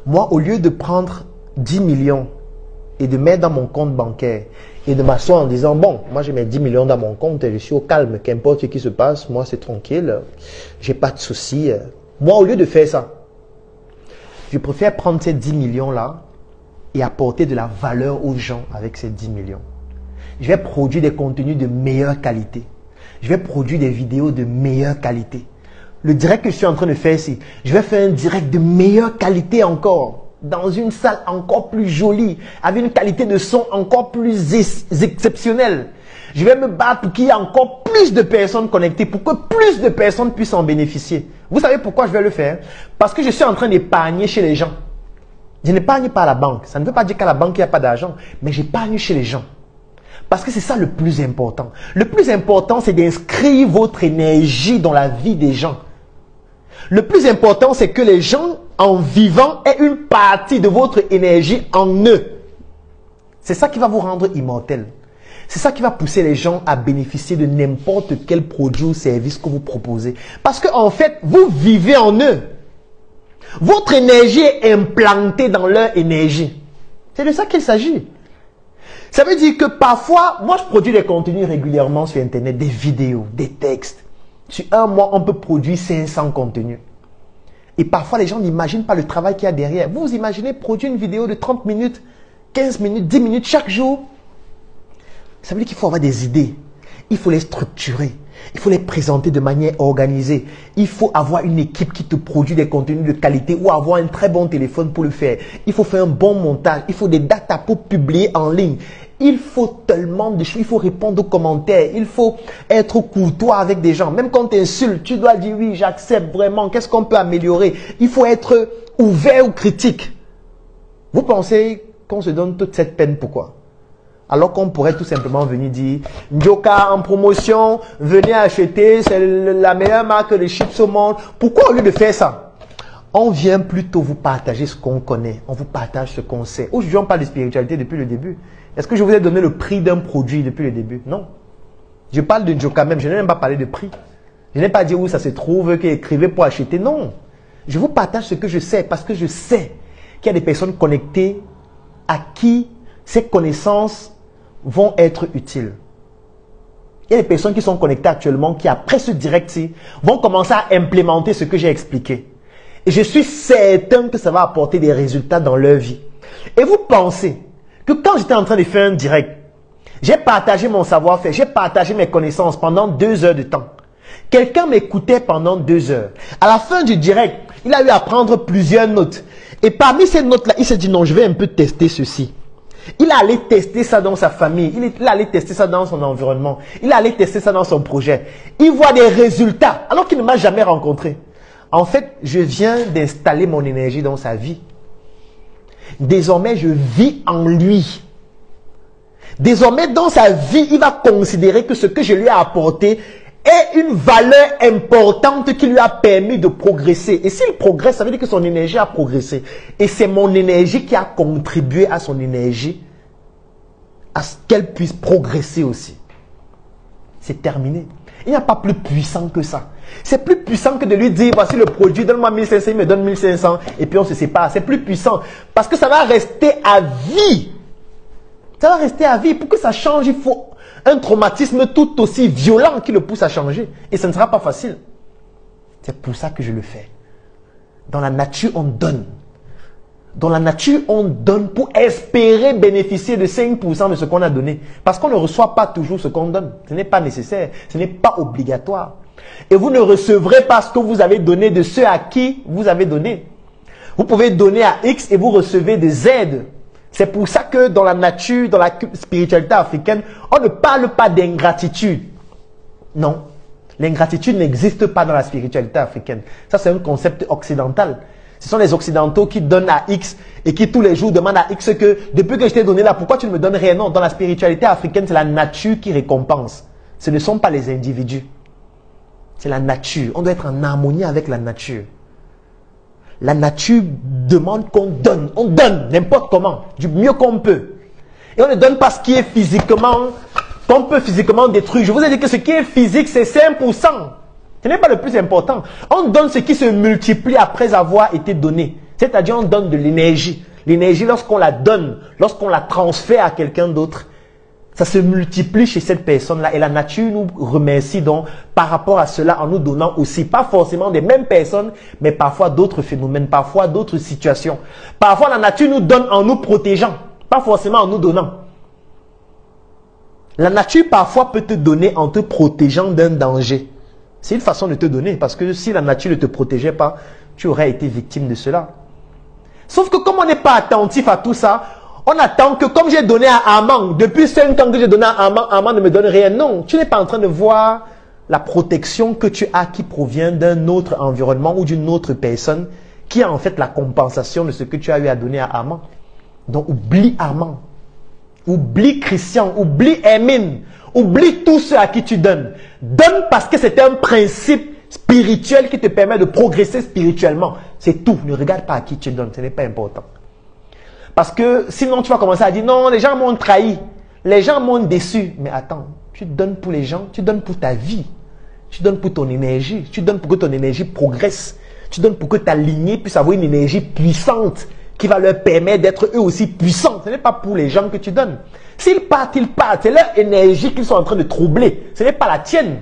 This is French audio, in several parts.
Moi, au lieu de prendre 10 millions et de mettre dans mon compte bancaire et de m'asseoir en disant, bon, moi j'ai mes 10 millions dans mon compte et je suis au calme, qu'importe ce qui se passe, moi c'est tranquille, j'ai pas de soucis. Moi, au lieu de faire ça, je préfère prendre ces 10 millions-là et apporter de la valeur aux gens avec ces 10 millions. Je vais produire des contenus de meilleure qualité. Je vais produire des vidéos de meilleure qualité. Le direct que je suis en train de faire ici, je vais faire un direct de meilleure qualité encore, dans une salle encore plus jolie, avec une qualité de son encore plus exceptionnelle. Je vais me battre pour qu'il y ait encore plus de personnes connectées, pour que plus de personnes puissent en bénéficier. Vous savez pourquoi je vais le faire? Parce que je suis en train d'épargner chez les gens. Je n'épargne pas à la banque. Ça ne veut pas dire qu'à la banque, il n'y a pas d'argent, mais j'épargne chez les gens. Parce que c'est ça le plus important. Le plus important, c'est d'inscrire votre énergie dans la vie des gens. Le plus important, c'est que les gens, en vivant, aient une partie de votre énergie en eux. C'est ça qui va vous rendre immortel. C'est ça qui va pousser les gens à bénéficier de n'importe quel produit ou service que vous proposez. Parce qu'en fait, vous vivez en eux. Votre énergie est implantée dans leur énergie. C'est de ça qu'il s'agit. Ça veut dire que parfois, moi je produis des contenus régulièrement sur Internet, des vidéos, des textes. Sur un mois, on peut produire 500 contenus. Et parfois, les gens n'imaginent pas le travail qu'il y a derrière. Vous imaginez produire une vidéo de 30 minutes, 15 minutes, 10 minutes chaque jour. Ça veut dire qu'il faut avoir des idées. Il faut les structurer. Il faut les présenter de manière organisée. Il faut avoir une équipe qui te produit des contenus de qualité ou avoir un très bon téléphone pour le faire. Il faut faire un bon montage. Il faut des datas pour publier en ligne. Il faut tellement de choses. Il faut répondre aux commentaires. Il faut être courtois avec des gens. Même quand tu insultes, tu dois dire oui, j'accepte vraiment. Qu'est-ce qu'on peut améliorer? Il faut être ouvert aux critiques. Vous pensez qu'on se donne toute cette peine pourquoi? Alors qu'on pourrait tout simplement venir dire Ndjoka en promotion, venez acheter, c'est la meilleure marque de chips au monde. Pourquoi au lieu de faire ça, on vient plutôt vous partager ce qu'on connaît, on vous partage ce qu'on sait. Aujourd'hui, on parle de spiritualité depuis le début. Est-ce que je vous ai donné le prix d'un produit depuis le début? Non. Je parle de Ndjoka même, je n'ai même pas parlé de prix. Je n'ai pas dit où ça se trouve, qu'écrivez pour acheter. Non. Je vous partage ce que je sais parce que je sais qu'il y a des personnes connectées à qui ces connaissances vont être utiles. Il y a des personnes qui sont connectées actuellement qui, après ce direct-ci, vont commencer à implémenter ce que j'ai expliqué. Et je suis certain que ça va apporter des résultats dans leur vie. Et vous pensez que quand j'étais en train de faire un direct, j'ai partagé mon savoir-faire, j'ai partagé mes connaissances pendant 2 heures de temps. Quelqu'un m'écoutait pendant 2 heures. À la fin du direct, il a eu à prendre plusieurs notes. Et parmi ces notes-là, il s'est dit non, je vais un peu tester ceci. Il allait tester ça dans sa famille, il allait tester ça dans son environnement, il allait tester ça dans son projet. Il voit des résultats alors qu'il ne m'a jamais rencontré. En fait, je viens d'installer mon énergie dans sa vie. Désormais, je vis en lui. Désormais, dans sa vie, il va considérer que ce que je lui ai apporté est une valeur importante qui lui a permis de progresser. Et s'il progresse, ça veut dire que son énergie a progressé. Et c'est mon énergie qui a contribué à son énergie, à ce qu'elle puisse progresser aussi. C'est terminé. Il n'y a pas plus puissant que ça. C'est plus puissant que de lui dire, voici le produit, donne-moi 1500, il me donne 1500, et puis on se sépare. C'est plus puissant. Parce que ça va rester à vie. Ça va rester à vie. Pour que ça change, il faut un traumatisme tout aussi violent qui le pousse à changer. Et ce ne sera pas facile. C'est pour ça que je le fais. Dans la nature, on donne. Dans la nature, on donne pour espérer bénéficier de 5% de ce qu'on a donné. Parce qu'on ne reçoit pas toujours ce qu'on donne. Ce n'est pas nécessaire. Ce n'est pas obligatoire. Et vous ne recevrez pas ce que vous avez donné de ceux à qui vous avez donné. Vous pouvez donner à X et vous recevez des Z. C'est pour ça que dans la nature, dans la spiritualité africaine, on ne parle pas d'ingratitude. Non. L'ingratitude n'existe pas dans la spiritualité africaine. Ça, c'est un concept occidental. Ce sont les Occidentaux qui donnent à X et qui tous les jours demandent à X que depuis que je t'ai donné là, pourquoi tu ne me donnes rien? Non, dans la spiritualité africaine, c'est la nature qui récompense. Ce ne sont pas les individus. C'est la nature. On doit être en harmonie avec la nature. La nature demande qu'on donne. On donne n'importe comment, du mieux qu'on peut. Et on ne donne pas ce qui est physiquement, qu'on peut physiquement détruire. Je vous ai dit que ce qui est physique, c'est 5%. Ce n'est pas le plus important. On donne ce qui se multiplie après avoir été donné. C'est-à-dire on donne de l'énergie. L'énergie, lorsqu'on la donne, lorsqu'on la transfère à quelqu'un d'autre, ça se multiplie chez cette personne-là. Et la nature nous remercie donc par rapport à cela en nous donnant aussi, pas forcément des mêmes personnes, mais parfois d'autres phénomènes, parfois d'autres situations. Parfois la nature nous donne en nous protégeant, pas forcément en nous donnant. La nature parfois peut te donner en te protégeant d'un danger. C'est une façon de te donner, parce que si la nature ne te protégeait pas, tu aurais été victime de cela. Sauf que comme on n'est pas attentif à tout ça, on attend que comme j'ai donné à Armand, depuis 5 ans que j'ai donné à Armand, Armand ne me donne rien. Non, tu n'es pas en train de voir la protection que tu as qui provient d'un autre environnement ou d'une autre personne qui a en fait la compensation de ce que tu as eu à donner à Armand. Donc oublie Armand, oublie Christian, oublie Hermine, oublie tous ceux à qui tu donnes. Donne parce que c'est un principe spirituel qui te permet de progresser spirituellement. C'est tout. Ne regarde pas à qui tu donnes, ce n'est pas important. Parce que sinon tu vas commencer à dire non, les gens m'ont trahi, les gens m'ont déçu. Mais attends, tu donnes pour les gens, tu donnes pour ta vie, tu donnes pour ton énergie, tu donnes pour que ton énergie progresse, tu donnes pour que ta lignée puisse avoir une énergie puissante qui va leur permettre d'être eux aussi puissants. Ce n'est pas pour les gens que tu donnes. S'ils partent, ils partent. C'est leur énergie qu'ils sont en train de troubler. Ce n'est pas la tienne.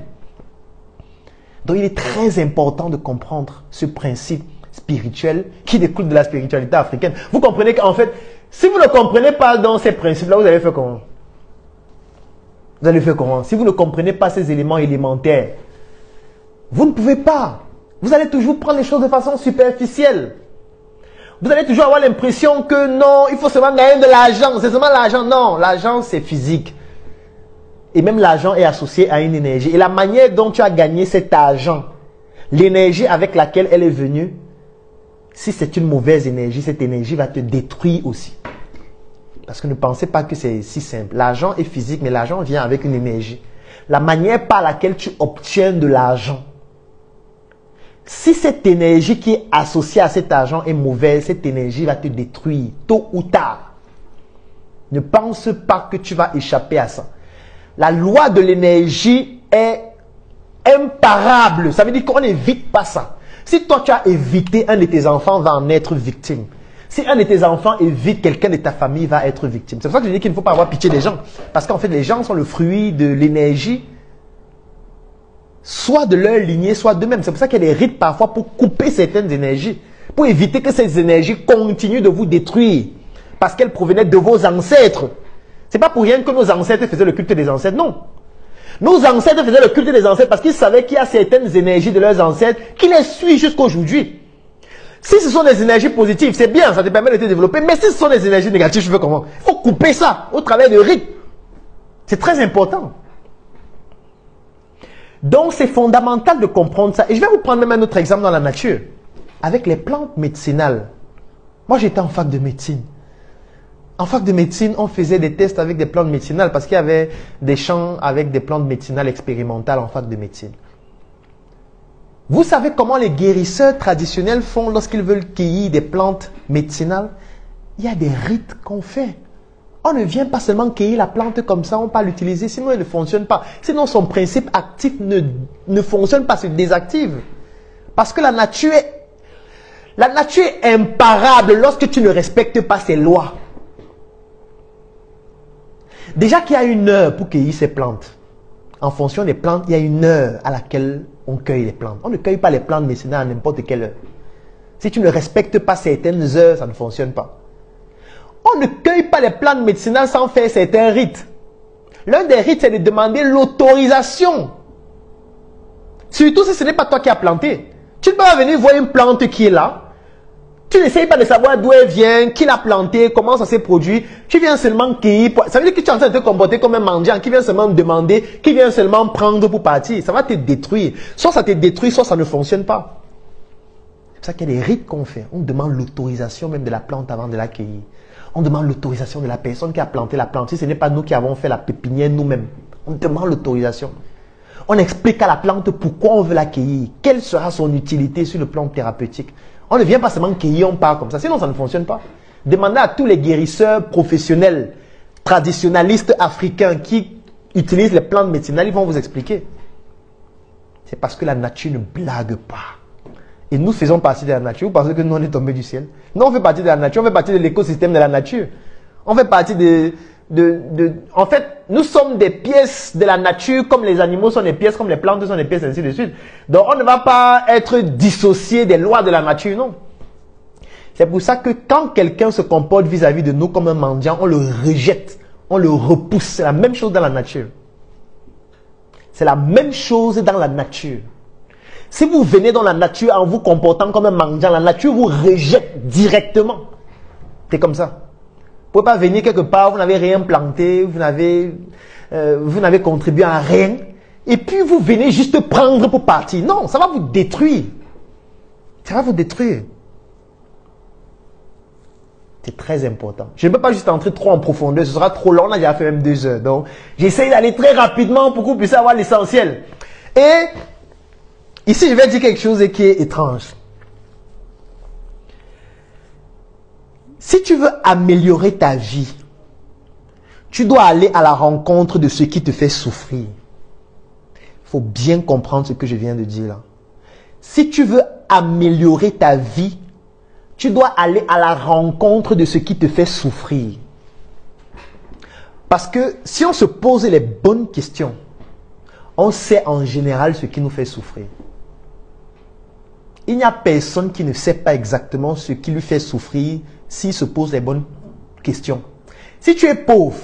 Donc il est très important de comprendre ce principe spirituel qui découle de la spiritualité africaine. Vous comprenez qu'en fait, si vous ne comprenez pas dans ces principes-là, vous allez faire comment? Vous allez faire comment? Si vous ne comprenez pas ces éléments élémentaires, vous ne pouvez pas. Vous allez toujours prendre les choses de façon superficielle. Vous allez toujours avoir l'impression que non, il faut seulement gagner de l'argent. C'est seulement l'argent. Non, l'argent c'est physique. Et même l'argent est associé à une énergie. Et la manière dont tu as gagné cet argent, l'énergie avec laquelle elle est venue, si c'est une mauvaise énergie, cette énergie va te détruire aussi. Parce que ne pensez pas que c'est si simple. L'argent est physique, mais l'argent vient avec une énergie. La manière par laquelle tu obtiens de l'argent, si cette énergie qui est associée à cet argent est mauvaise, cette énergie va te détruire tôt ou tard. Ne pense pas que tu vas échapper à ça. La loi de l'énergie est imparable. Ça veut dire qu'on n'évite pas ça. Si toi tu as évité, un de tes enfants va en être victime. Si un de tes enfants évite, quelqu'un de ta famille va être victime. C'est pour ça que je dis qu'il ne faut pas avoir pitié des gens. Parce qu'en fait, les gens sont le fruit de l'énergie, soit de leur lignée, soit d'eux-mêmes. C'est pour ça qu'il y a des rites parfois pour couper certaines énergies. Pour éviter que ces énergies continuent de vous détruire. Parce qu'elles provenaient de vos ancêtres. C'est pas pour rien que nos ancêtres faisaient le culte des ancêtres, non. Nos ancêtres faisaient le culte des ancêtres parce qu'ils savaient qu'il y a certaines énergies de leurs ancêtres qui les suivent jusqu'à aujourd'hui. Si ce sont des énergies positives, c'est bien, ça te permet de te développer. Mais si ce sont des énergies négatives, je fais comment? Il faut couper ça au travers de rites. C'est très important. Donc c'est fondamental de comprendre ça. Et je vais vous prendre même un autre exemple dans la nature. Avec les plantes médicinales. Moi j'étais en fac de médecine. En fac de médecine, on faisait des tests avec des plantes médicinales parce qu'il y avait des champs avec des plantes médicinales expérimentales en fac de médecine. Vous savez comment les guérisseurs traditionnels font lorsqu'ils veulent cueillir des plantes médicinales? Il y a des rites qu'on fait. On ne vient pas seulement cueillir la plante comme ça, on ne peut pas l'utiliser, sinon elle ne fonctionne pas. Sinon son principe actif ne fonctionne pas, se désactive. Parce que la nature est imparable lorsque tu ne respectes pas ses lois. Déjà qu'il y a une heure pour cueillir ces plantes. En fonction des plantes, il y a une heure à laquelle on cueille les plantes. On ne cueille pas les plantes médicinales à n'importe quelle heure. Si tu ne respectes pas certaines heures, ça ne fonctionne pas. On ne cueille pas les plantes médicinales sans faire certains rites. L'un des rites, c'est de demander l'autorisation. Surtout si ce n'est pas toi qui as planté. Tu ne peux pas venir voir une plante qui est là. Tu n'essayes pas de savoir d'où elle vient, qui l'a plantée, comment ça s'est produit. Tu viens seulement cueillir. Ça veut dire que tu es en train de te comporter comme un mendiant qui vient seulement demander, qui vient seulement prendre pour partir. Ça va te détruire. Soit ça te détruit, soit ça ne fonctionne pas. C'est pour ça qu'il y a des rites qu'on fait. On demande l'autorisation même de la plante avant de la cueillir. On demande l'autorisation de la personne qui a planté la plante. Si ce n'est pas nous qui avons fait la pépinière nous-mêmes, on demande l'autorisation. On explique à la plante pourquoi on veut la cueillir. Quelle sera son utilité sur le plan thérapeutique. On ne vient pas seulement cueillir, on part comme ça. Sinon, ça ne fonctionne pas. Demandez à tous les guérisseurs professionnels, traditionnalistes africains qui utilisent les plantes médicinales, ils vont vous expliquer. C'est parce que la nature ne blague pas. Et nous faisons partie de la nature. Vous pensez que nous, on est tombé du ciel? Non, on fait partie de la nature. On fait partie de l'écosystème de la nature. On fait partie en fait, nous sommes des pièces de la nature, comme les animaux sont des pièces, comme les plantes sont des pièces, ainsi de suite. Donc, on ne va pas être dissocié des lois de la nature, non. C'est pour ça que quand quelqu'un se comporte vis-à-vis de nous comme un mendiant, on le rejette, on le repousse. C'est la même chose dans la nature. C'est la même chose dans la nature. Si vous venez dans la nature en vous comportant comme un mendiant, la nature vous rejette directement. C'est comme ça. Vous ne pouvez pas venir quelque part, vous n'avez rien planté, vous n'avez contribué à rien. Et puis vous venez juste prendre pour partir. Non, ça va vous détruire. Ça va vous détruire. C'est très important. Je ne peux pas juste entrer trop en profondeur, ce sera trop long, on a déjà fait même 2 heures. Donc, j'essaye d'aller très rapidement pour que vous puissiez avoir l'essentiel. Et ici, je vais dire quelque chose qui est étrange. Si tu veux améliorer ta vie, tu dois aller à la rencontre de ce qui te fait souffrir. Il faut bien comprendre ce que je viens de dire là. Si tu veux améliorer ta vie, tu dois aller à la rencontre de ce qui te fait souffrir. Parce que si on se pose les bonnes questions, on sait en général ce qui nous fait souffrir. Il n'y a personne qui ne sait pas exactement ce qui lui fait souffrir s'il se pose les bonnes questions. Si tu es pauvre,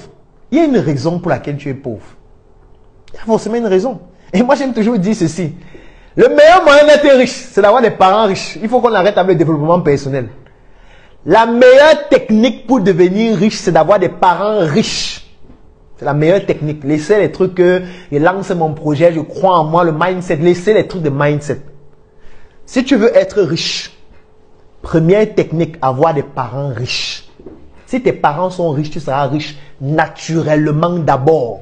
il y a une raison pour laquelle tu es pauvre. Il y a forcément une raison. Et moi, j'aime toujours dire ceci. Le meilleur moyen d'être riche, c'est d'avoir des parents riches. Il faut qu'on arrête avec le développement personnel. La meilleure technique pour devenir riche, c'est d'avoir des parents riches. C'est la meilleure technique. Laissez les trucs que je lance mon projet, je crois en moi, le mindset. Laissez les trucs de mindset. Si tu veux être riche, première technique, avoir des parents riches. Si tes parents sont riches, tu seras riche naturellement d'abord.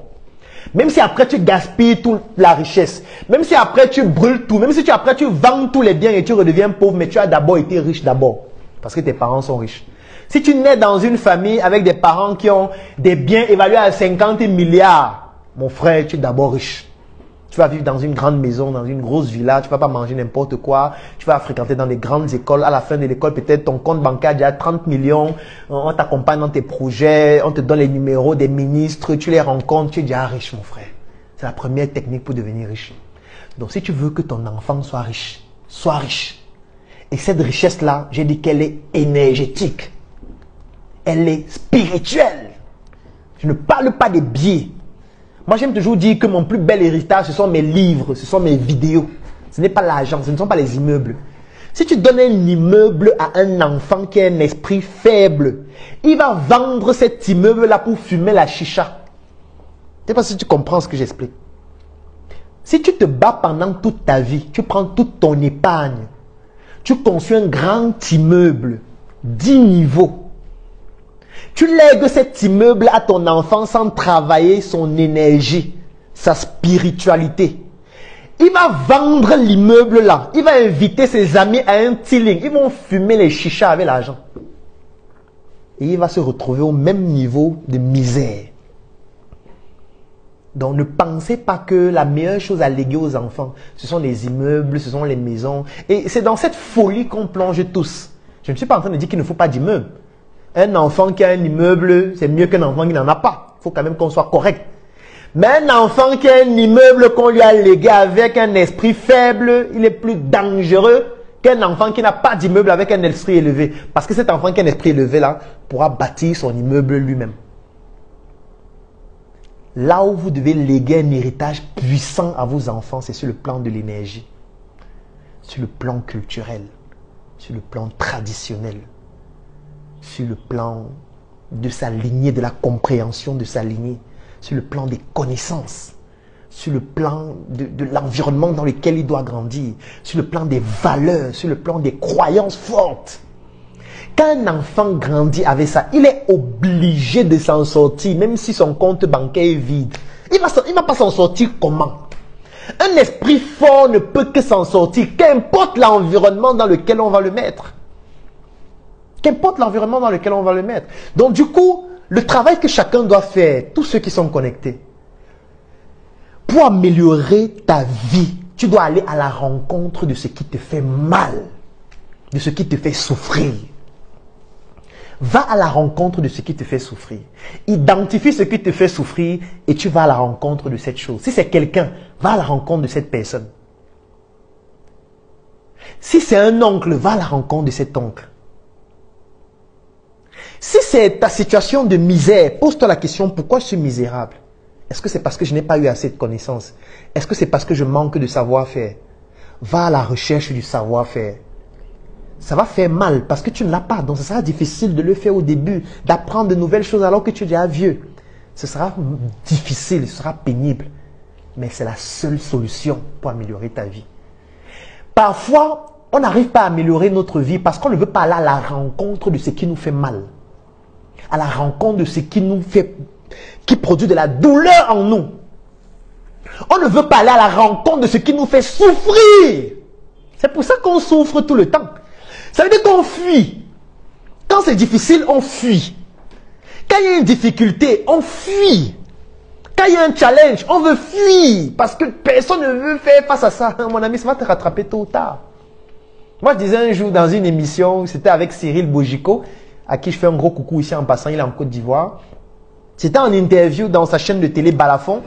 Même si après tu gaspilles toute la richesse, même si après tu brûles tout, même si après tu vends tous les biens et tu redeviens pauvre, mais tu as d'abord été riche d'abord. Parce que tes parents sont riches. Si tu nais dans une famille avec des parents qui ont des biens évalués à 50 milliards, mon frère, tu es d'abord riche. Tu vas vivre dans une grande maison, dans une grosse villa, tu ne vas pas manger n'importe quoi, tu vas fréquenter dans des grandes écoles. À la fin de l'école, peut-être ton compte bancaire a déjà 30 millions, on t'accompagne dans tes projets, on te donne les numéros des ministres, tu les rencontres, tu es déjà riche, mon frère. C'est la première technique pour devenir riche. Donc, si tu veux que ton enfant soit riche, sois riche. Et cette richesse-là, j'ai dit qu'elle est énergétique. Elle est spirituelle. Je ne parle pas des biais. Moi, j'aime toujours dire que mon plus bel héritage, ce sont mes livres, ce sont mes vidéos. Ce n'est pas l'argent, ce ne sont pas les immeubles. Si tu donnes un immeuble à un enfant qui a un esprit faible, il va vendre cet immeuble-là pour fumer la chicha. Je ne sais pas si tu comprends ce que j'explique. Si tu te bats pendant toute ta vie, tu prends toute ton épargne, tu construis un grand immeuble, 10 niveaux. Tu lègues cet immeuble à ton enfant sans travailler son énergie, sa spiritualité. Il va vendre l'immeuble là. Il va inviter ses amis à un tilling. Ils vont fumer les chichas avec l'argent. Et il va se retrouver au même niveau de misère. Donc ne pensez pas que la meilleure chose à léguer aux enfants, ce sont les immeubles, ce sont les maisons. Et c'est dans cette folie qu'on plonge tous. Je ne suis pas en train de dire qu'il ne faut pas d'immeuble. Un enfant qui a un immeuble, c'est mieux qu'un enfant qui n'en a pas. Il faut quand même qu'on soit correct. Mais un enfant qui a un immeuble qu'on lui a légué avec un esprit faible, il est plus dangereux qu'un enfant qui n'a pas d'immeuble avec un esprit élevé. Parce que cet enfant qui a un esprit élevé là, pourra bâtir son immeuble lui-même. Là où vous devez léguer un héritage puissant à vos enfants, c'est sur le plan de l'énergie, sur le plan culturel, sur le plan traditionnel, sur le plan de sa lignée, de la compréhension de sa lignée, sur le plan des connaissances, sur le plan de l'environnement dans lequel il doit grandir, sur le plan des valeurs, sur le plan des croyances fortes. Quand un enfant grandit avec ça, il est obligé de s'en sortir, même si son compte bancaire est vide. Il ne va pas s'en sortir comment? Un esprit fort ne peut que s'en sortir, qu'importe l'environnement dans lequel on va le mettre. Qu'importe l'environnement dans lequel on va le mettre. Donc du coup, le travail que chacun doit faire, tous ceux qui sont connectés, pour améliorer ta vie, Tu dois aller à la rencontre de ce qui te fait mal, de ce qui te fait souffrir. Va à la rencontre de ce qui te fait souffrir. Identifie ce qui te fait souffrir et tu vas à la rencontre de cette chose. Si c'est quelqu'un, va à la rencontre de cette personne. Si c'est un oncle, va à la rencontre de cet oncle. Si c'est ta situation de misère, pose-toi la question, pourquoi je suis misérable? Est-ce que c'est parce que je n'ai pas eu assez de connaissances? Est-ce que c'est parce que je manque de savoir-faire? Va à la recherche du savoir-faire. Ça va faire mal parce que tu ne l'as pas. Donc, ce sera difficile de le faire au début, d'apprendre de nouvelles choses alors que tu es déjà vieux. Ce sera difficile, ce sera pénible. Mais c'est la seule solution pour améliorer ta vie. Parfois, on n'arrive pas à améliorer notre vie parce qu'on ne veut pas aller à la rencontre de ce qui nous fait mal. À la rencontre de ce qui nous fait, qui produit de la douleur en nous. On ne veut pas aller à la rencontre de ce qui nous fait souffrir. C'est pour ça qu'on souffre tout le temps. Ça veut dire qu'on fuit. Quand c'est difficile, on fuit. Quand il y a une difficulté, on fuit. Quand il y a un challenge, on veut fuir. Parce que personne ne veut faire face à ça. Mon ami, ça va te rattraper tôt ou tard. Moi, je disais un jour dans une émission, c'était avec Cyril Bojico, à qui je fais un gros coucou ici en passant, il est en Côte d'Ivoire. C'était en interview dans sa chaîne de télé Balafon.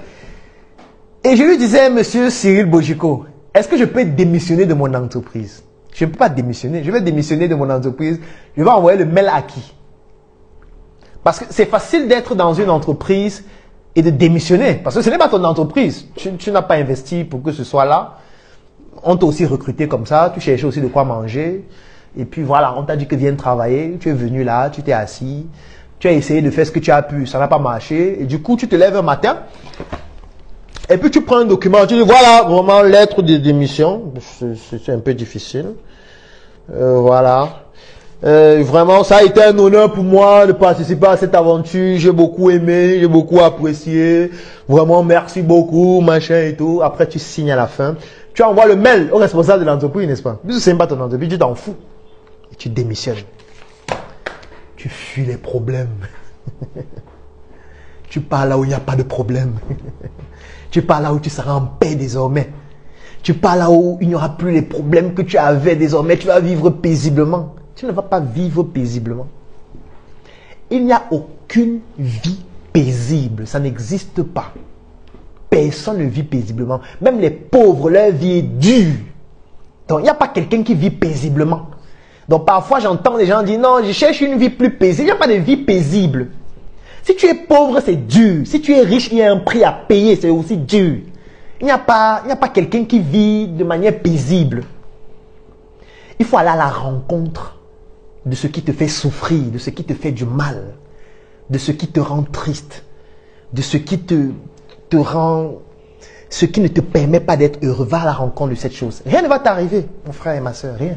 Et je lui disais, monsieur Cyril Bojico, est-ce que je peux démissionner de mon entreprise? Je ne peux pas démissionner. Je vais démissionner de mon entreprise. Je vais envoyer le mail à qui? Parce que c'est facile d'être dans une entreprise et de démissionner. Parce que ce n'est pas ton entreprise. Tu n'as pas investi pour que ce soit là. On t'a aussi recruté comme ça. Tu cherchais aussi de quoi manger. Et puis voilà, on t'a dit que viens travailler. Tu es venu là, tu t'es assis. Tu as essayé de faire ce que tu as pu. Ça n'a pas marché. Et du coup, tu te lèves un matin. Et puis tu prends un document. Tu dis voilà, vraiment, lettre de démission. C'est un peu difficile. Voilà. Vraiment, ça a été un honneur pour moi de participer à cette aventure. J'ai beaucoup aimé, j'ai beaucoup apprécié. Vraiment, merci beaucoup, machin et tout. Après, tu signes à la fin. Tu envoies le mail au responsable de l'entreprise, n'est-ce pas? Puisque ce n'est pas ton entreprise, tu t'en fous. Et tu démissionnes. Tu fuis les problèmes. Tu pars là où il n'y a pas de problème. Tu pars là où tu seras en paix désormais. Tu pars là où il n'y aura plus les problèmes que tu avais désormais. Tu vas vivre paisiblement. Tu ne vas pas vivre paisiblement. Il n'y a aucune vie paisible. Ça n'existe pas. Personne ne vit paisiblement. Même les pauvres, leur vie est dure. Donc, il n'y a pas quelqu'un qui vit paisiblement. Donc, parfois, j'entends des gens dire, non, je cherche une vie plus paisible. Il n'y a pas de vie paisible. Si tu es pauvre, c'est dur. Si tu es riche, il y a un prix à payer, c'est aussi dur. Il n'y a pas quelqu'un qui vit de manière paisible. Il faut aller à la rencontre de ce qui te fait souffrir, de ce qui te fait du mal, de ce qui te rend triste, de ce qui te rend, ce qui ne te permet pas d'être heureux. Va à la rencontre de cette chose. Rien ne va t'arriver, mon frère et ma soeur, rien.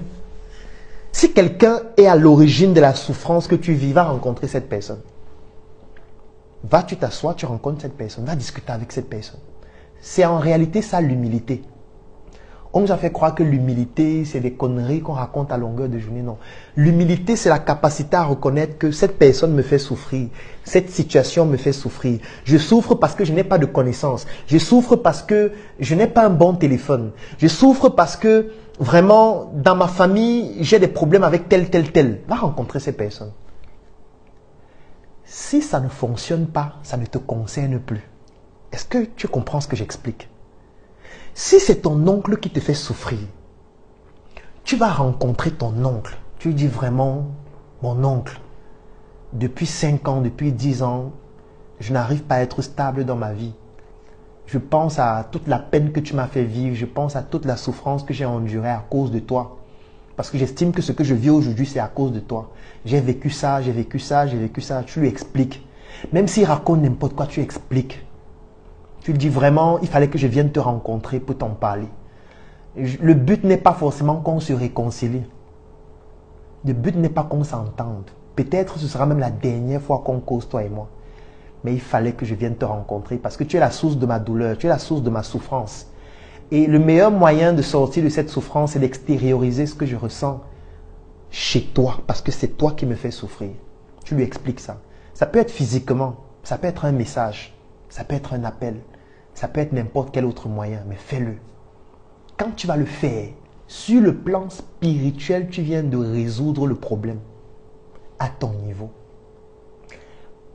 Si quelqu'un est à l'origine de la souffrance que tu vis, va rencontrer cette personne. Va, tu t'assois, tu rencontres cette personne, va discuter avec cette personne. C'est en réalité ça l'humilité. On nous a fait croire que l'humilité, c'est des conneries qu'on raconte à longueur de journée. Non. L'humilité, c'est la capacité à reconnaître que cette personne me fait souffrir. Cette situation me fait souffrir. Je souffre parce que je n'ai pas de connaissances. Je souffre parce que je n'ai pas un bon téléphone. Je souffre parce que vraiment, dans ma famille, j'ai des problèmes avec tel. Va rencontrer ces personnes. Si ça ne fonctionne pas, ça ne te concerne plus. Est-ce que tu comprends ce que j'explique? Si c'est ton oncle qui te fait souffrir, tu vas rencontrer ton oncle. Tu lui dis vraiment, mon oncle, depuis 5 ans, depuis 10 ans, je n'arrive pas à être stable dans ma vie. Je pense à toute la peine que tu m'as fait vivre. Je pense à toute la souffrance que j'ai endurée à cause de toi. Parce que j'estime que ce que je vis aujourd'hui, c'est à cause de toi. J'ai vécu ça, j'ai vécu ça, j'ai vécu ça. Tu lui expliques. Même s'il raconte n'importe quoi, tu expliques. Tu lui dis vraiment, il fallait que je vienne te rencontrer pour t'en parler. Le but n'est pas forcément qu'on se réconcilie. Le but n'est pas qu'on s'entende. Peut-être ce sera même la dernière fois qu'on cause, toi et moi. Mais il fallait que je vienne te rencontrer parce que tu es la source de ma douleur, tu es la source de ma souffrance. Et le meilleur moyen de sortir de cette souffrance, c'est d'extérioriser ce que je ressens chez toi, parce que c'est toi qui me fais souffrir. Tu lui expliques ça. Ça peut être physiquement, ça peut être un message, ça peut être un appel, ça peut être n'importe quel autre moyen, mais fais-le. quand tu vas le faire, sur le plan spirituel, tu viens de résoudre le problème à ton niveau.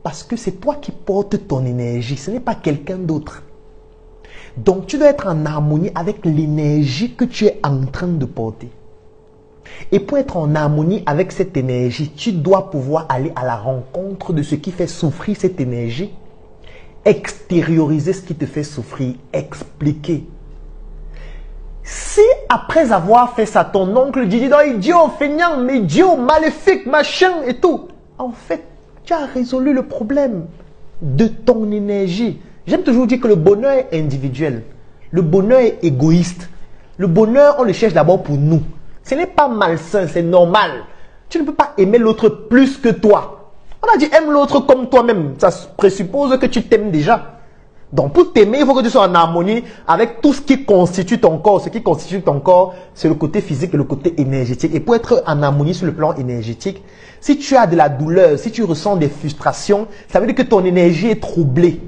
Parce que c'est toi qui portes ton énergie, ce n'est pas quelqu'un d'autre. Donc tu dois être en harmonie avec l'énergie que tu es en train de porter. Et pour être en harmonie avec cette énergie, tu dois pouvoir aller à la rencontre de ce qui fait souffrir cette énergie, extérioriser ce qui te fait souffrir, expliquer. Si après avoir fait ça, ton oncle dit « idiot, feignant, mais idiot, maléfique, machin et tout », en fait, tu as résolu le problème de ton énergie. J'aime toujours dire que le bonheur est individuel. Le bonheur est égoïste. Le bonheur, on le cherche d'abord pour nous. Ce n'est pas malsain, c'est normal. Tu ne peux pas aimer l'autre plus que toi. On a dit aime l'autre comme toi-même. Ça présuppose que tu t'aimes déjà. Donc pour t'aimer, il faut que tu sois en harmonie avec tout ce qui constitue ton corps. Ce qui constitue ton corps, c'est le côté physique et le côté énergétique. Et pour être en harmonie sur le plan énergétique, si tu as de la douleur, si tu ressens des frustrations, ça veut dire que ton énergie est troublée.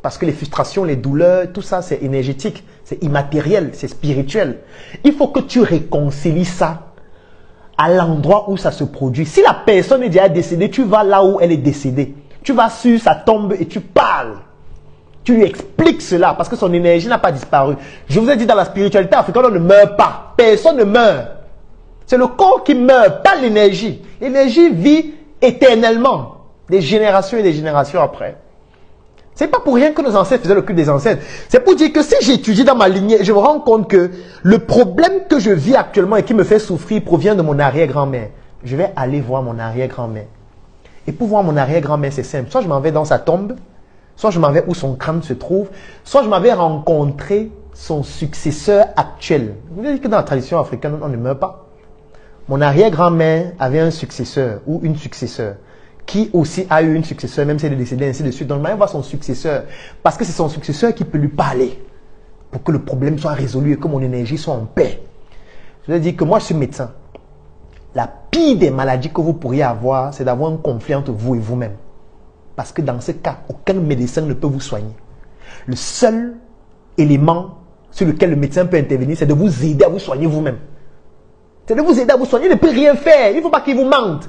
Parce que les frustrations, les douleurs, tout ça, c'est énergétique, c'est immatériel, c'est spirituel. Il faut que tu réconcilies ça à l'endroit où ça se produit. Si la personne est déjà décédée, tu vas là où elle est décédée. Tu vas sur sa tombe et tu parles. Tu lui expliques cela parce que son énergie n'a pas disparu. Je vous ai dit, dans la spiritualité africaine, on ne meurt pas. Personne ne meurt. C'est le corps qui meurt, pas l'énergie. L'énergie vit éternellement, des générations et des générations après. C'est pas pour rien que nos ancêtres faisaient le culte des ancêtres. C'est pour dire que si j'étudie dans ma lignée, je me rends compte que le problème que je vis actuellement et qui me fait souffrir provient de mon arrière-grand-mère. Je vais aller voir mon arrière-grand-mère. Et pour voir mon arrière-grand-mère, c'est simple. Soit je m'en vais dans sa tombe, soit je m'en vais où son crâne se trouve, soit je m'en vais rencontrer son successeur actuel. Vous savez que dans la tradition africaine, on ne meurt pas. Mon arrière-grand-mère avait un successeur ou une successeur qui aussi a eu une successeur, même si elle est décédée, ainsi de suite. Donc, il va voir son successeur, parce que c'est son successeur qui peut lui parler, pour que le problème soit résolu et que mon énergie soit en paix. Je veux dire que moi, je suis médecin. La pire des maladies que vous pourriez avoir, c'est d'avoir un conflit entre vous et vous-même. Parce que dans ce cas, aucun médecin ne peut vous soigner. Le seul élément sur lequel le médecin peut intervenir, c'est de vous aider à vous soigner vous-même. C'est de vous aider à vous soigner, il ne peut rien faire. Il ne faut pas qu'il vous mente.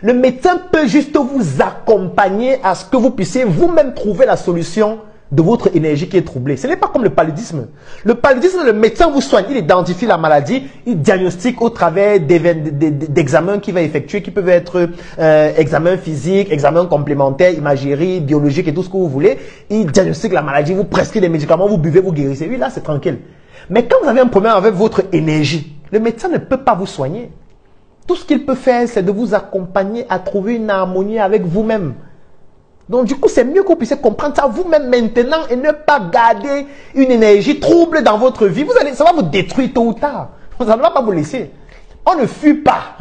Le médecin peut juste vous accompagner à ce que vous puissiez vous-même trouver la solution de votre énergie qui est troublée. Ce n'est pas comme le paludisme. Le paludisme, le médecin vous soigne, il identifie la maladie, il diagnostique au travers d'examens qu'il va effectuer, qui peuvent être examens physiques, examens complémentaires, imagerie, biologique et tout ce que vous voulez. Il diagnostique la maladie, vous prescrit des médicaments, vous buvez, vous guérissez. Oui, là, c'est tranquille. Mais quand vous avez un problème avec votre énergie, le médecin ne peut pas vous soigner. Tout ce qu'il peut faire, c'est de vous accompagner à trouver une harmonie avec vous-même. Donc, du coup, c'est mieux que vous puissiez comprendre ça vous-même maintenant et ne pas garder une énergie trouble dans votre vie. Ça va vous détruire tôt ou tard. Ça ne va pas vous laisser. On ne fuit pas.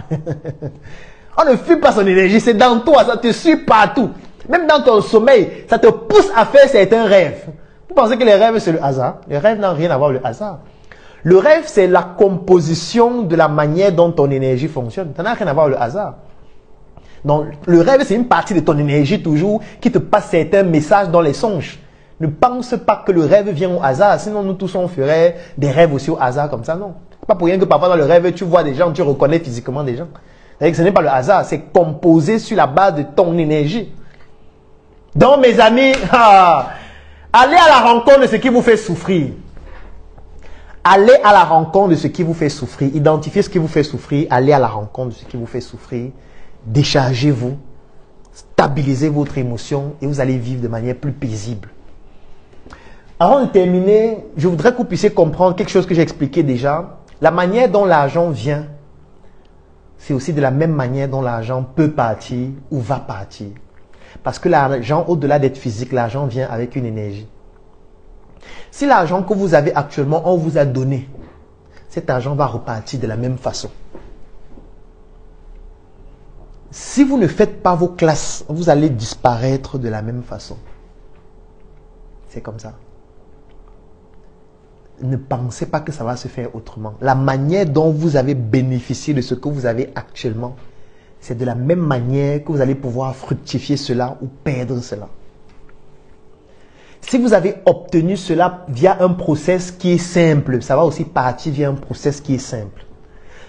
On ne fuit pas son énergie. C'est dans toi. Ça te suit partout. Même dans ton sommeil, ça te pousse à faire certains rêves. Vous pensez que les rêves, c'est le hasard? Les rêves n'ont rien à voir avec le hasard. Le rêve, c'est la composition de la manière dont ton énergie fonctionne. Ça n'a rien à voir avec le hasard. Donc, le rêve, c'est une partie de ton énergie toujours qui te passe certains messages dans les songes. Ne pense pas que le rêve vient au hasard. Sinon, nous tous, on ferait des rêves aussi au hasard comme ça. Non. C'est pas pour rien que parfois dans le rêve, tu vois des gens, tu reconnais physiquement des gens. C'est-à-dire que ce n'est pas le hasard. C'est composé sur la base de ton énergie. Donc, mes amis, allez à la rencontre de ce qui vous fait souffrir. Allez à la rencontre de ce qui vous fait souffrir. Identifiez ce qui vous fait souffrir. Allez à la rencontre de ce qui vous fait souffrir. Déchargez-vous. Stabilisez votre émotion et vous allez vivre de manière plus paisible. Avant de terminer, je voudrais que vous puissiez comprendre quelque chose que j'ai expliqué déjà. La manière dont l'argent vient, c'est aussi de la même manière dont l'argent peut partir ou va partir. Parce que l'argent, au-delà d'être physique, l'argent vient avec une énergie. Si l'argent que vous avez actuellement, on vous a donné, cet argent va repartir de la même façon. Si vous ne faites pas vos classes, vous allez disparaître de la même façon. C'est comme ça. Ne pensez pas que ça va se faire autrement. La manière dont vous avez bénéficié de ce que vous avez actuellement, c'est de la même manière que vous allez pouvoir fructifier cela ou perdre cela. Si vous avez obtenu cela via un process qui est simple, ça va aussi partir via un process qui est simple.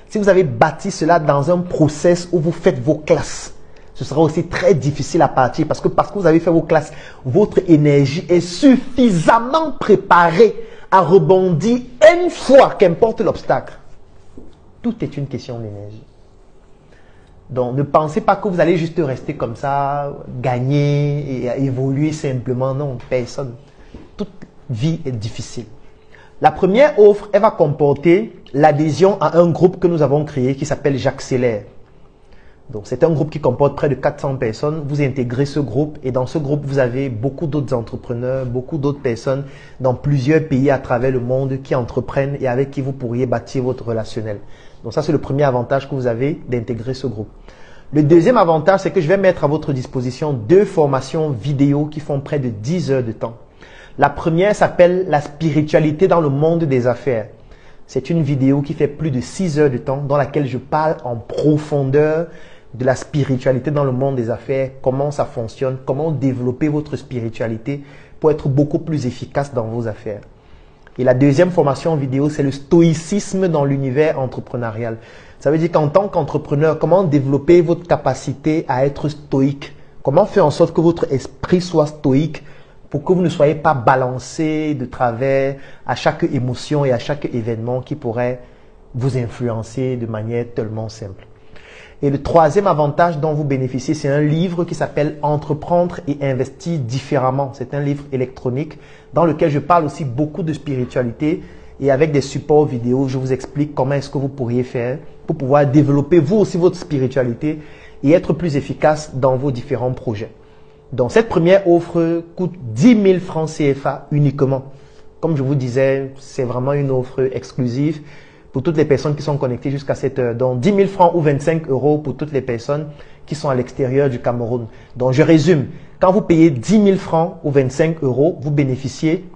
Si vous avez bâti cela dans un process où vous faites vos classes, ce sera aussi très difficile à partir parce que vous avez fait vos classes, votre énergie est suffisamment préparée à rebondir une fois, qu'importe l'obstacle. Tout est une question d'énergie. Donc, ne pensez pas que vous allez juste rester comme ça, gagner et évoluer simplement. Non, personne. Toute vie est difficile. La première offre, elle va comporter l'adhésion à un groupe que nous avons créé qui s'appelle J'accélère. Donc, c'est un groupe qui comporte près de 400 personnes. Vous intégrez ce groupe et dans ce groupe, vous avez beaucoup d'autres entrepreneurs, beaucoup d'autres personnes dans plusieurs pays à travers le monde qui entreprennent et avec qui vous pourriez bâtir votre relationnel. Donc, ça, c'est le premier avantage que vous avez d'intégrer ce groupe. Le deuxième avantage, c'est que je vais mettre à votre disposition 2 formations vidéo qui font près de 10 heures de temps. La première s'appelle « La spiritualité dans le monde des affaires ». C'est une vidéo qui fait plus de 6 heures de temps dans laquelle je parle en profondeur de la spiritualité dans le monde des affaires, comment ça fonctionne, comment développer votre spiritualité pour être beaucoup plus efficace dans vos affaires. Et la deuxième formation vidéo, c'est le stoïcisme dans l'univers entrepreneurial. Ça veut dire qu'en tant qu'entrepreneur, comment développer votre capacité à être stoïque? Comment faire en sorte que votre esprit soit stoïque pour que vous ne soyez pas balancé de travers à chaque émotion et à chaque événement qui pourrait vous influencer de manière tellement simple. Et le troisième avantage dont vous bénéficiez, c'est un livre qui s'appelle « Entreprendre et investir différemment ». C'est un livre électronique dans lequel je parle aussi beaucoup de spiritualité et avec des supports vidéo, je vous explique comment est-ce que vous pourriez faire pour pouvoir développer vous aussi votre spiritualité et être plus efficace dans vos différents projets. Donc, cette première offre coûte 10 000 francs CFA uniquement. Comme je vous disais, c'est vraiment une offre exclusive pour toutes les personnes qui sont connectées jusqu'à cette heure. Donc, 10 000 francs ou 25 € pour toutes les personnes qui sont à l'extérieur du Cameroun. Donc, je résume. Quand vous payez 10 000 francs ou 25 €, vous bénéficiez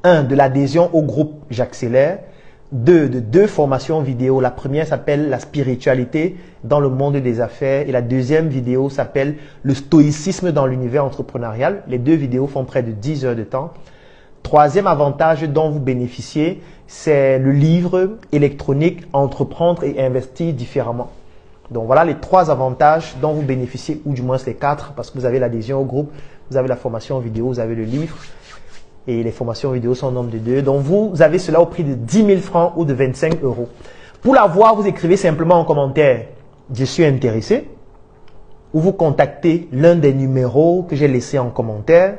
1. de l'adhésion au groupe J'accélère, 2. de 2 formations vidéo. La première s'appelle la spiritualité dans le monde des affaires et la deuxième vidéo s'appelle le stoïcisme dans l'univers entrepreneurial. Les 2 vidéos font près de 10 heures de temps. Troisième avantage dont vous bénéficiez, c'est le livre électronique Entreprendre et investir différemment. Donc voilà les 3 avantages dont vous bénéficiez, ou du moins les 4, parce que vous avez l'adhésion au groupe, vous avez la formation vidéo, vous avez le livre. Et les formations vidéo sont au nombre de 2. Donc, vous avez cela au prix de 10 000 francs ou de 25 €. Pour l'avoir, vous écrivez simplement en commentaire « Je suis intéressé » ou vous contactez l'un des numéros que j'ai laissés en commentaire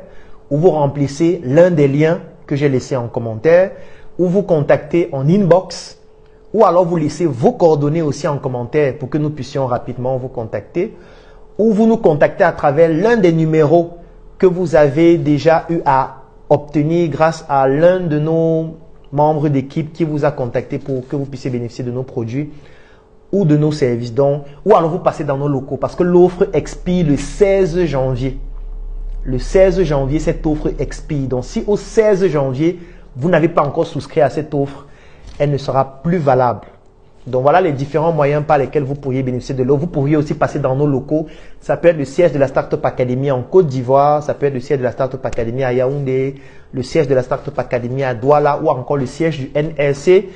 ou vous remplissez l'un des liens que j'ai laissés en commentaire ou vous contactez en inbox ou alors vous laissez vos coordonnées aussi en commentaire pour que nous puissions rapidement vous contacter ou vous nous contactez à travers l'un des numéros que vous avez déjà eu à obtenir grâce à l'un de nos membres d'équipe qui vous a contacté pour que vous puissiez bénéficier de nos produits ou de nos services. Donc, ou alors vous passez dans nos locaux parce que l'offre expire le 16 janvier. Le 16 janvier, cette offre expire. Donc, si au 16 janvier, vous n'avez pas encore souscrit à cette offre, elle ne sera plus valable. Donc, voilà les différents moyens par lesquels vous pourriez bénéficier de l'offre. Vous pourriez aussi passer dans nos locaux. Ça peut être le siège de la Startup Academy en Côte d'Ivoire. Ça peut être le siège de la Startup Academy à Yaoundé, le siège de la Startup Academy à Douala ou encore le siège du NRC,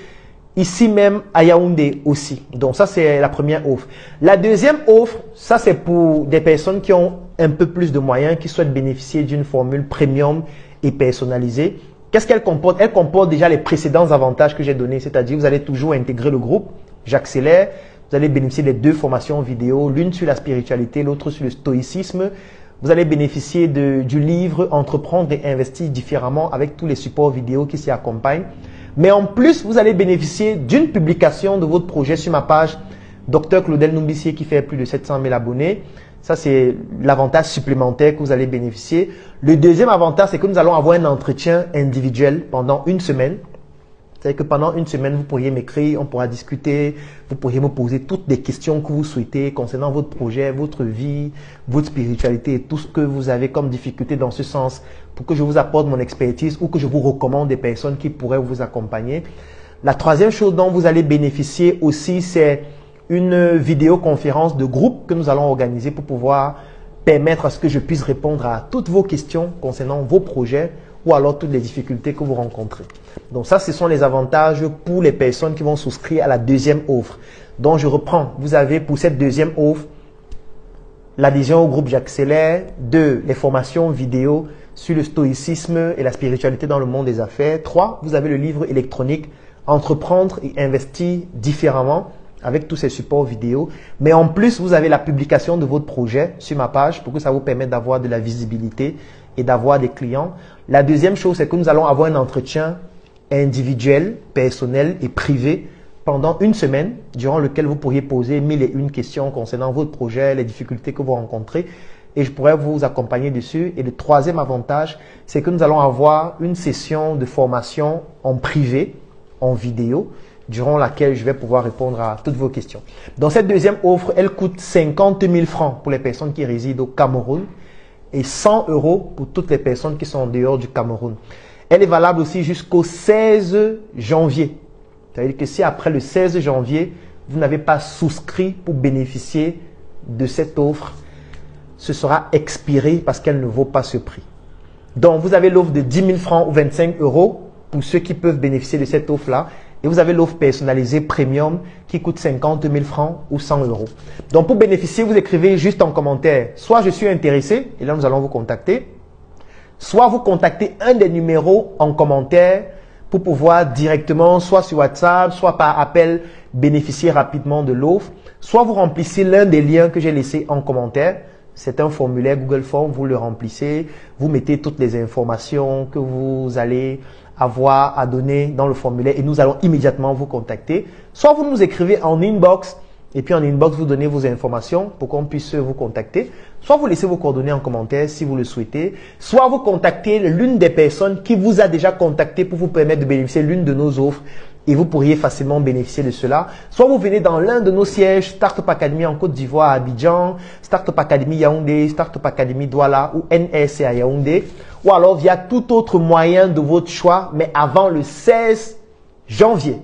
ici même à Yaoundé aussi. Donc, ça, c'est la première offre. La deuxième offre, ça, c'est pour des personnes qui ont un peu plus de moyens, qui souhaitent bénéficier d'une formule premium et personnalisée. Qu'est-ce qu'elle comporte? Elle comporte déjà les précédents avantages que j'ai donnés, c'est-à-dire vous allez toujours intégrer le groupe J'accélère, vous allez bénéficier des 2 formations vidéo, l'une sur la spiritualité, l'autre sur le stoïcisme. Vous allez bénéficier du livre Entreprendre et investir différemment avec tous les supports vidéo qui s'y accompagnent. Mais en plus, vous allez bénéficier d'une publication de votre projet sur ma page Dr Claudel Numbissier qui fait plus de 700 000 abonnés. Ça, c'est l'avantage supplémentaire que vous allez bénéficier. Le deuxième avantage, c'est que nous allons avoir un entretien individuel pendant une semaine. C'est-à-dire que pendant une semaine, vous pourriez m'écrire, on pourra discuter, vous pourriez me poser toutes les questions que vous souhaitez concernant votre projet, votre vie, votre spiritualité et tout ce que vous avez comme difficulté dans ce sens pour que je vous apporte mon expertise ou que je vous recommande des personnes qui pourraient vous accompagner. La troisième chose dont vous allez bénéficier aussi, c'est une vidéoconférence de groupe que nous allons organiser pour pouvoir permettre à ce que je puisse répondre à toutes vos questions concernant vos projets ou alors toutes les difficultés que vous rencontrez. Donc ça, ce sont les avantages pour les personnes qui vont souscrire à la deuxième offre. Donc je reprends, vous avez pour cette deuxième offre l'adhésion au groupe J'accélère, 2, les formations vidéo sur le stoïcisme et la spiritualité dans le monde des affaires. 3, vous avez le livre électronique Entreprendre et investir différemment avec tous ces supports vidéo. Mais en plus, vous avez la publication de votre projet sur ma page pour que ça vous permette d'avoir de la visibilité et d'avoir des clients. La deuxième chose, c'est que nous allons avoir un entretien individuel, personnel et privé pendant une semaine, durant lequel vous pourriez poser 1001 questions concernant votre projet, les difficultés que vous rencontrez, et je pourrais vous accompagner dessus. Et le troisième avantage, c'est que nous allons avoir une session de formation en privé, en vidéo, durant laquelle je vais pouvoir répondre à toutes vos questions. Dans cette deuxième offre, elle coûte 50 000 francs pour les personnes qui résident au Cameroun et 100 € pour toutes les personnes qui sont en dehors du Cameroun. Elle est valable aussi jusqu'au 16 janvier. C'est-à-dire que si après le 16 janvier, vous n'avez pas souscrit pour bénéficier de cette offre, ce sera expiré parce qu'elle ne vaut pas ce prix. Donc, vous avez l'offre de 10 000 francs ou 25 € pour ceux qui peuvent bénéficier de cette offre-là. Et vous avez l'offre personnalisée premium qui coûte 50 000 francs ou 100 €. Donc, pour bénéficier, vous écrivez juste en commentaire, soit je suis intéressé, et là nous allons vous contacter, soit vous contactez un des numéros en commentaire pour pouvoir directement, soit sur WhatsApp, soit par appel, bénéficier rapidement de l'offre, soit vous remplissez l'un des liens que j'ai laissés en commentaire. C'est un formulaire Google Form, vous le remplissez, vous mettez toutes les informations que vous allez avoir à donner dans le formulaire et nous allons immédiatement vous contacter. Soit vous nous écrivez en inbox et puis en inbox vous donnez vos informations pour qu'on puisse vous contacter. Soit vous laissez vos coordonnées en commentaire si vous le souhaitez. Soit vous contactez l'une des personnes qui vous a déjà contacté pour vous permettre de bénéficier l'une de nos offres et vous pourriez facilement bénéficier de cela. Soit vous venez dans l'un de nos sièges, Startup Academy en Côte d'Ivoire à Abidjan, Startup Academy Yaoundé, Startup Academy Douala ou NRC à Yaoundé, ou alors via tout autre moyen de votre choix, mais avant le 16 janvier.